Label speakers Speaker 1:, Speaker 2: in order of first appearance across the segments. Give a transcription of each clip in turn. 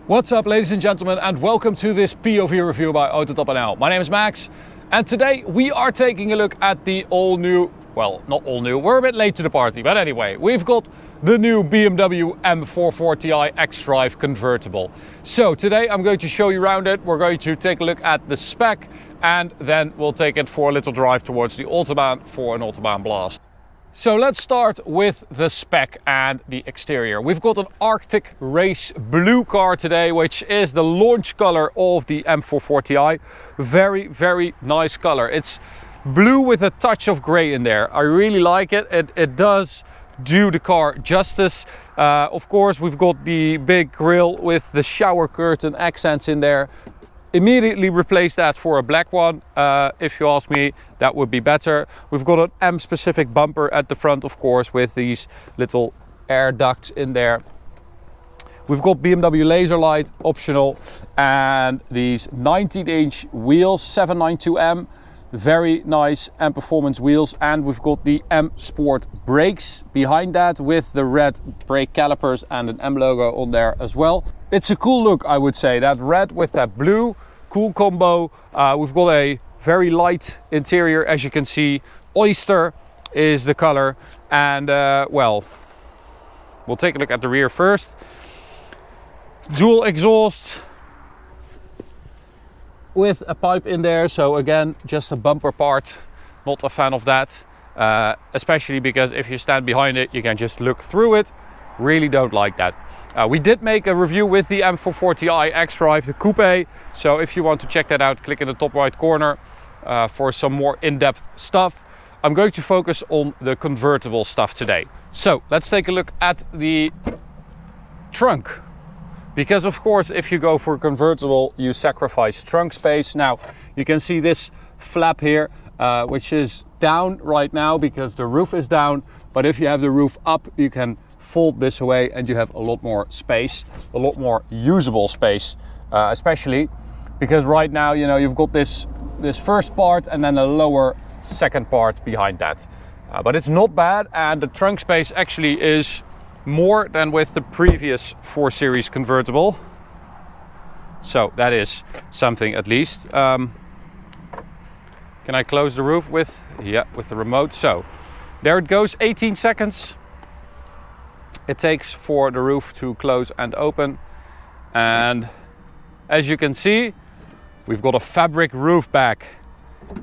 Speaker 1: What's up, ladies and gentlemen, and welcome to this POV review by AutoTopNL. My name is Max, and today we are taking a look at the all new, well, not all new, we're a bit late to the party, but anyway, we've got the new BMW M440i xDrive convertible. So today I'm going to show you around it. We're going to take a look at the spec, and then we'll take it for a little drive towards the Autobahn for an Autobahn blast. So let's start with the spec and the exterior. We've got an Arctic Race Blue car today, which is the launch color of the M440i. Very, very nice color. It's blue with a touch of gray in there. I really like it. It does do the car justice. Of course, we've got the big grille with the shower curtain accents in there. Immediately replace that for a black one. If you ask me, that would be better. We've got an M specific bumper at the front, of course, with these little air ducts in there. We've got BMW laser light optional, and these 19-inch wheels, 792M, very nice M performance wheels, and we've got the M Sport brakes behind that with the red brake calipers and an M logo on there as well. It's a cool look, I would say. That red with that blue, cool combo. We've got a very light interior, as you can see. Oyster is the color, and well, we'll take a look at the rear first. Dual exhaust with a pipe in there, so again, just a bumper part. Not a fan of that, especially because if you stand behind it, you can just look through it. Really don't like that. We did make a review with the M440i xDrive, the coupe, so if you want to check that out, click in the top right corner for some more in-depth stuff. I'm going to focus on the convertible stuff today. So let's take a look at the trunk. Because of course, if you go for a convertible, you sacrifice trunk space. Now, you can see this flap here, which is down right now because the roof is down. But if you have the roof up, you can fold this away and you have a lot more space, a lot more usable space, especially because right now, you know, you've got this first part and then a lower second part behind that. But it's not bad, and the trunk space actually is more than with the previous 4 Series convertible. So that is something at least. Can I close the roof with the remote? So there it goes, 18 seconds. It takes for the roof to close and open. And as you can see, we've got a fabric roof back.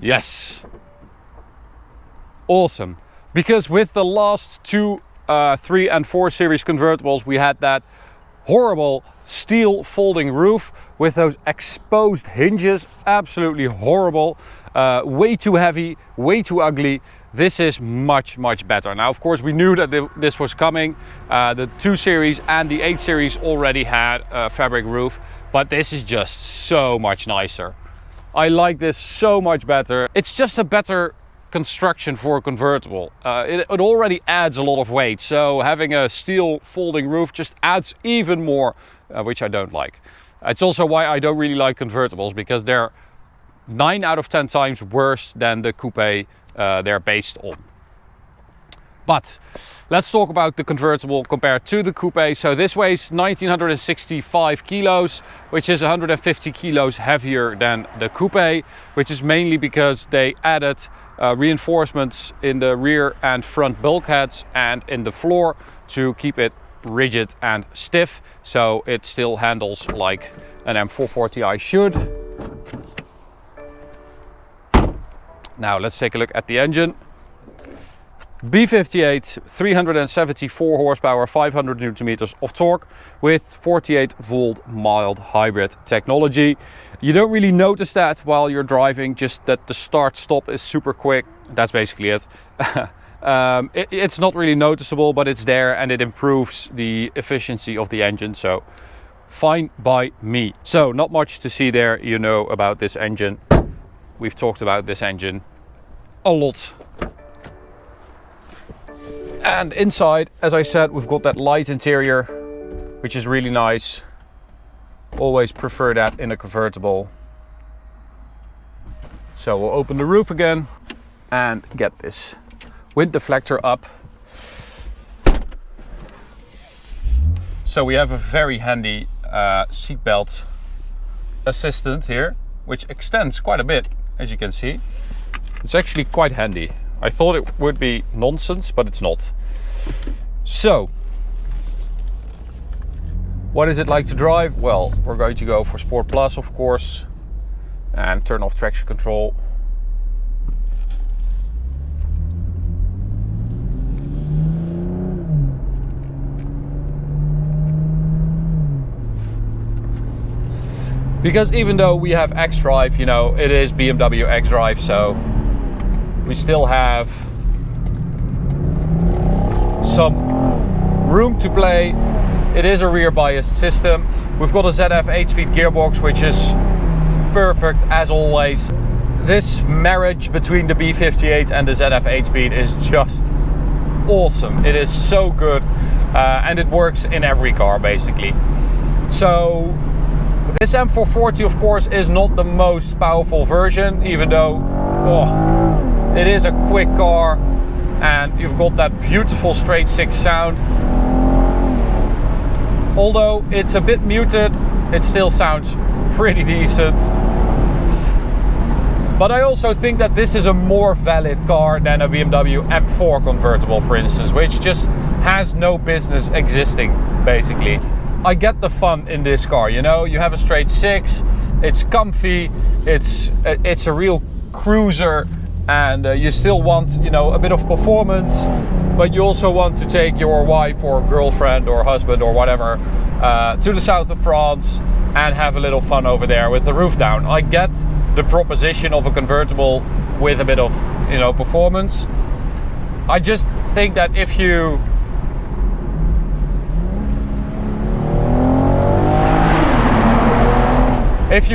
Speaker 1: Yes. Awesome. Because with the last 2 3 and 4 Series convertibles, we had that horrible steel folding roof with those exposed hinges. Absolutely horrible. Way too heavy, way too ugly. This is much, much better. Now, of course, we knew that this was coming. The 2 Series and the 8 Series already had a fabric roof, but this is just so much nicer. I like this so much better. It's just a better construction for a convertible. It already adds a lot of weight, so having a steel folding roof just adds even more, which I don't like. It's also why I don't really like convertibles, because they're 9 out of 10 times worse than the coupe they're based on. But let's talk about the convertible compared to the coupe. So this weighs 1965 kilos, which is 150 kilos heavier than the coupe, which is mainly because they added reinforcements in the rear and front bulkheads and in the floor to keep it rigid and stiff, so it still handles like an M440i should. Now let's take a look at the engine. B58, 374 horsepower, 500 newton meters of torque with 48 volt mild hybrid technology. You don't really notice that while you're driving, just that the start stop is super quick. That's basically it. It's not really noticeable, but it's there and it improves the efficiency of the engine, so fine by me. So not much to see there, you know about this engine. We've talked about this engine a lot. And inside, as I said, we've got that light interior, which is really nice. Always prefer that in a convertible. So we'll open the roof again and get this wind deflector up. So we have a very handy seatbelt assistant here, which extends quite a bit, as you can see. It's actually quite handy. I thought it would be nonsense, but it's not. So, what is it like to drive? Well, we're going to go for Sport Plus, of course, and turn off traction control. Because even though we have xDrive, you know, it is BMW xDrive, so we still have some room to play. It is a rear biased system. We've got a ZF 8-speed gearbox, which is perfect as always. This marriage between the B58 and the ZF 8-speed is just awesome. It is so good, and it works in every car basically. So this M440, of course, is not the most powerful version, even though it is a quick car and you've got that beautiful straight six sound. Although it's a bit muted, it still sounds pretty decent. But I also think that this is a more valid car than a BMW M4 convertible, for instance, which just has no business existing, basically. I get the fun in this car, you know, you have a straight six, it's comfy, it's a real cruiser, and you still want, you know, a bit of performance, but you also want to take your wife or girlfriend or husband or whatever to the south of France and have a little fun over there with the roof down. I get the proposition of a convertible with a bit of, you know, performance. I just think that if you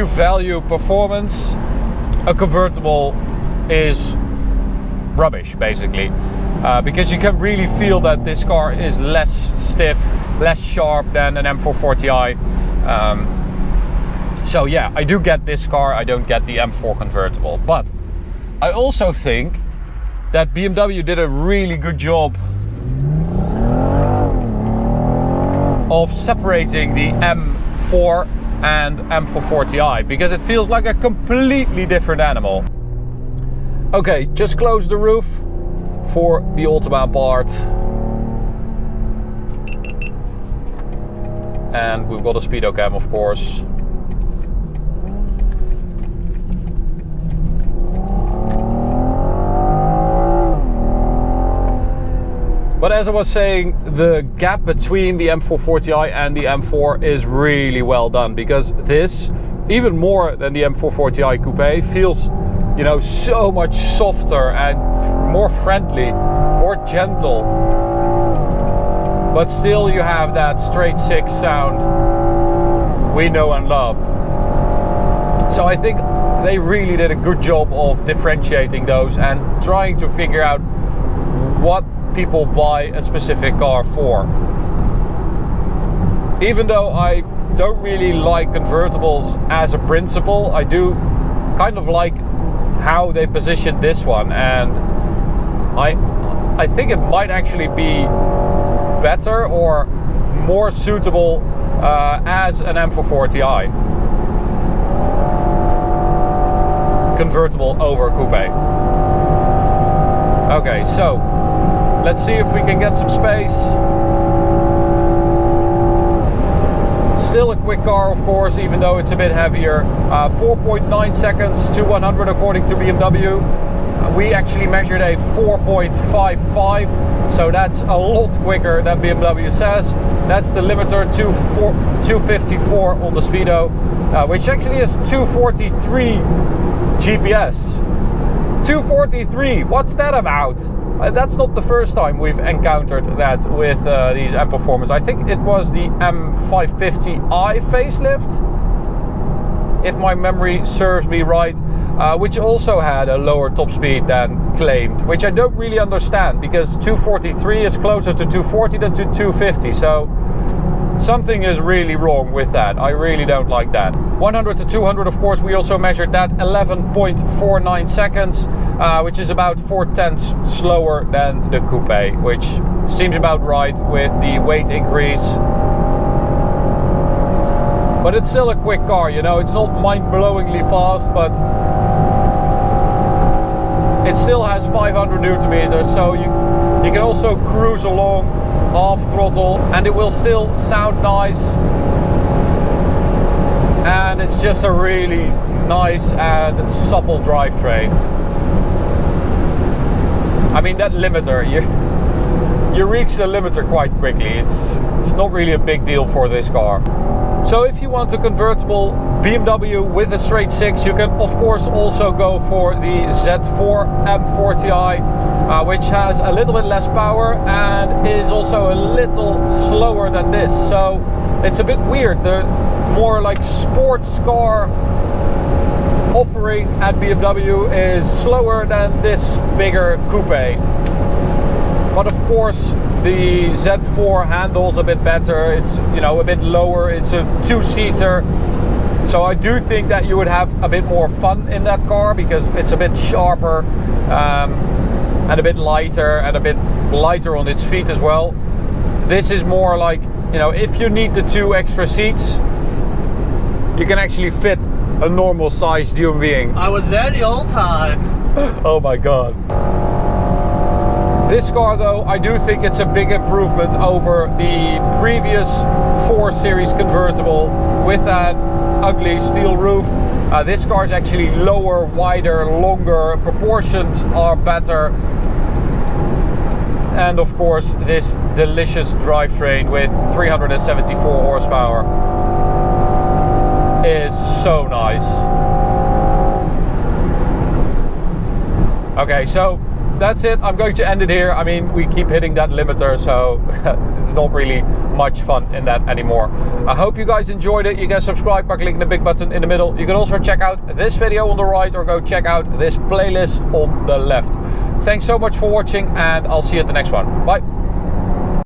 Speaker 1: value performance, a convertible is rubbish basically, because you can really feel that this car is less stiff, less sharp than an M440i. So yeah, I do get this car, I don't get the M4 convertible. But I also think that BMW did a really good job of separating the M4 and M440i, because it feels like a completely different animal. Okay, just close the roof for the Autobahn part. And we've got a speedo cam, of course. But as I was saying, the gap between the M440i and the M4 is really well done, because this, even more than the M440i Coupe, feels, you know, so much softer and more friendly, more gentle. But still you have that straight six sound we know and love. So I think they really did a good job of differentiating those and trying to figure out what people buy a specific car for. Even though I don't really like convertibles as a principle, I do kind of like how they positioned this one, and I think it might actually be better or more suitable as an M440i convertible over coupe. Okay, so let's see if we can get some space. Still a quick car, of course, even though it's a bit heavier. 4.9 seconds to 100 according to BMW. We actually measured a 4.55, so that's a lot quicker than BMW says. That's the limiter, 254 on the speedo, which actually is 243 GPS. 243, what's that about? That's not the first time we've encountered that with these M Performance. I think it was the M540i facelift, if my memory serves me right, which also had a lower top speed than claimed, which I don't really understand, because 243 is closer to 240 than to 250, so something is really wrong with that. I really don't like that. 100 to 200, of course, we also measured that 11.49 seconds, which is about 4/10 slower than the coupe, which seems about right with the weight increase. but it's still a quick car, you know. It's not mind-blowingly fast, but it still has 500 Newton meters, so you can also cruise along half throttle and it will still sound nice. And it's just a really nice and supple drivetrain. I mean, that limiter, you reach the limiter quite quickly. It's not really a big deal for this car. So if you want a convertible BMW with a straight six, you can of course also go for the Z4 M40i, which has a little bit less power and is also a little slower than this. So it's a bit weird. The more like sports car offering at BMW is slower than this bigger coupe. But of course the Z4 handles a bit better. It's, you know, a bit lower. It's a two-seater. So I do think that you would have a bit more fun in that car because it's a bit sharper and a bit lighter and a bit lighter on its feet as well. This is more like, you know, if you need the 2 extra seats, you can actually fit a normal sized human being.
Speaker 2: I was there the whole time.
Speaker 1: Oh my god. This car though, I do think it's a big improvement over the previous 4 Series convertible with that ugly steel roof. This car is actually lower, wider, longer, proportions are better. And of course this delicious drivetrain with 374 horsepower is so nice. Okay, so that's it. I'm going to end it here. I mean, we keep hitting that limiter, so it's not really much fun in that anymore. I hope you guys enjoyed it. You can subscribe by clicking the big button in the middle. You can also check out this video on the right or go check out this playlist on the left. Thanks so much for watching and I'll see you at the next one. Bye.